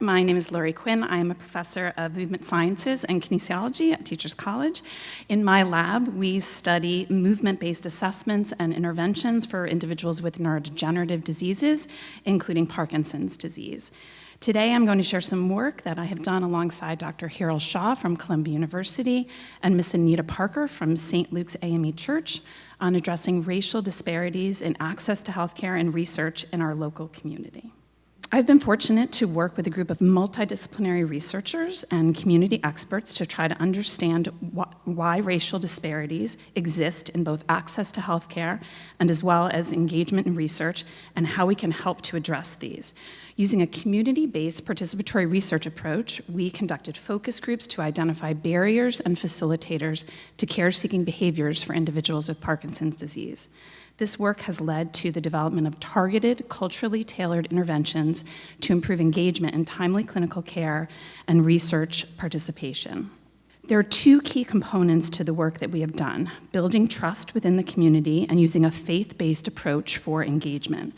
My name is Lori Quinn. I am a professor of movement sciences and kinesiology at Teachers College. In my lab, we study movement-based assessments and interventions for individuals with neurodegenerative diseases, including Parkinson's disease. Today, I'm going to share some work that I have done alongside Dr. Harold Shaw from Columbia University and Miss Anita Parker from St. Luke's AME Church on addressing racial disparities in access to healthcare and research in our local community. I've been fortunate to work with a group of multidisciplinary researchers and community experts to try to understand why racial disparities exist in both access to healthcare and as well as engagement in research, and how we can help to address these. Using a community-based participatory research approach, we conducted focus groups to identify barriers and facilitators to care-seeking behaviors for individuals with Parkinson's disease. This work has led to the development of targeted, culturally tailored interventions to improve engagement in timely clinical care and research participation. There are two key components to the work that we have done: building trust within the community and using a faith-based approach for engagement.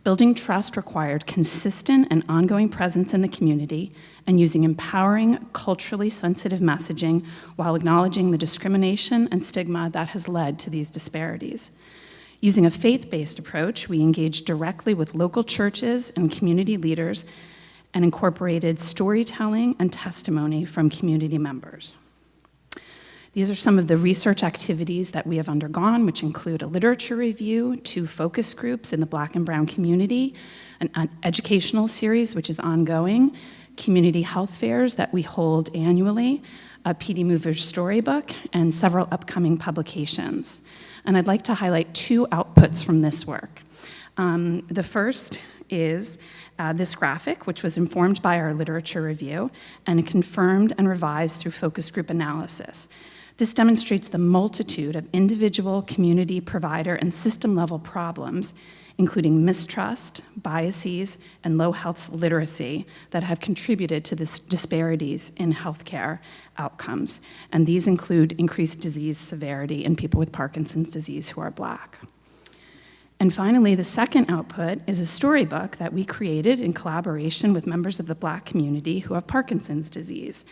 Building trust required consistent and ongoing presence in the community and using empowering, culturally sensitive messaging while acknowledging the discrimination and stigma that has led to these disparities. Using a faith-based approach, we engaged directly with local churches and community leaders and incorporated storytelling and testimony from community members. These are some of the research activities that we have undergone, which include a literature review, 2 focus groups in the Black and Brown community, an educational series which is ongoing, community health fairs that we hold annually, a PD Movers storybook, and several upcoming publications. And I'd like to highlight 2 outputs from this work. The first is this graphic, which was informed by our literature review and confirmed and revised through focus group analysis. This demonstrates the multitude of individual, community, provider, and system-level problems, including mistrust, biases, and low health literacy that have contributed to this disparities in healthcare outcomes. And these include increased disease severity in people with Parkinson's disease who are Black. And finally, the second output is a storybook that we created in collaboration with members of the Black community who have Parkinson's disease.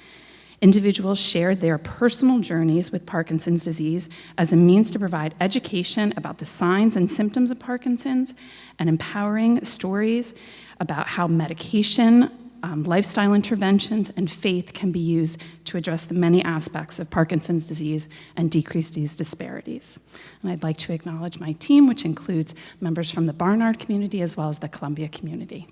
Individuals shared their personal journeys with Parkinson's disease as a means to provide education about the signs and symptoms of Parkinson's and empowering stories about how medication, lifestyle interventions, and faith can be used to address the many aspects of Parkinson's disease and decrease these disparities. And I'd like to acknowledge my team, which includes members from the Barnard community as well as the Columbia community.